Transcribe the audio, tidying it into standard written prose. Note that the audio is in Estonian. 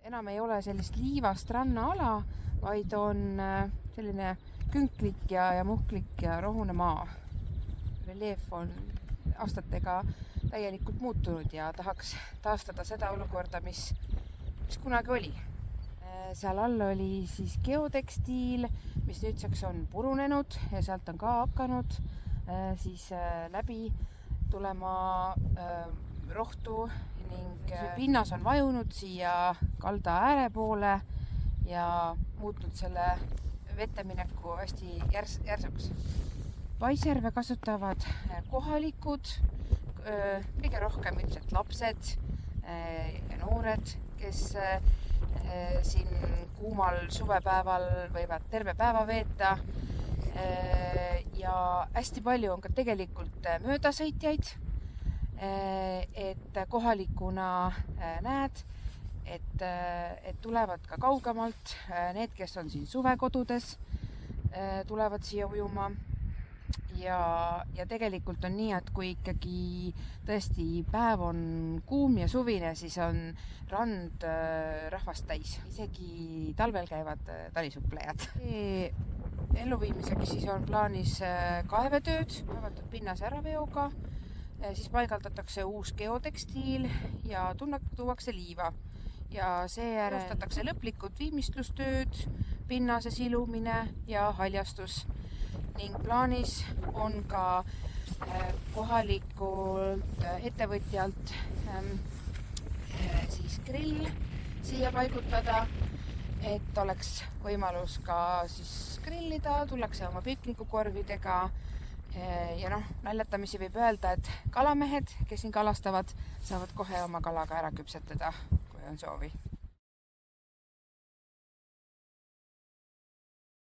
enam ei ole sellist liivast rannaala, vaid on selline künklik ja muhklik ja rohune maa. Reljeef on aastatega täielikult muutunud ja tahaks taastada seda olukorda, mis kunagi oli. Seal all oli siis geotekstiil, mis nüüdseks on purunenud ja sealt on ka hakanud siis läbi tulema rohtu ning pinnas on vajunud siia kalda ääre poole ja muutnud selle vetemineku hästi järsuks. Paisjärve kasutavad kohalikud, kõige rohkem ilmselt lapsed ja noored, kes siin kuumal suvepäeval võivad terve päeva veeta. Ja hästi palju on ka tegelikult möödasõitjaid, et kohalikuna näed, et tulevad ka kaugemalt. Need, kes on siin suvekodudes, tulevad siia ujuma. Ja tegelikult on nii, et kui ikkagi tõesti päev on kuum ja suvine, siis on rand rahvast täis. Isegi talvel käivad talisuplejad. Elluviimiseks siis on plaanis kaevetööd, kaevatud pinnase äraveoga, siis paigaldatakse uus geotekstiil ja tuuakse liiva. Ja seejärel alustatakse lõplikud viimistlustööd, pinnase silumine ja haljastus. Ning plaanis on ka kohalikult ettevõtjalt siis grill siia paigutada, et oleks võimalus ka siis grillida, tullakse oma piknikukorvidega ja naljatamisi võib öelda, et kalamehed, kes siin kalastavad, saavad kohe oma kalaga ära küpsetada, kui on soovi.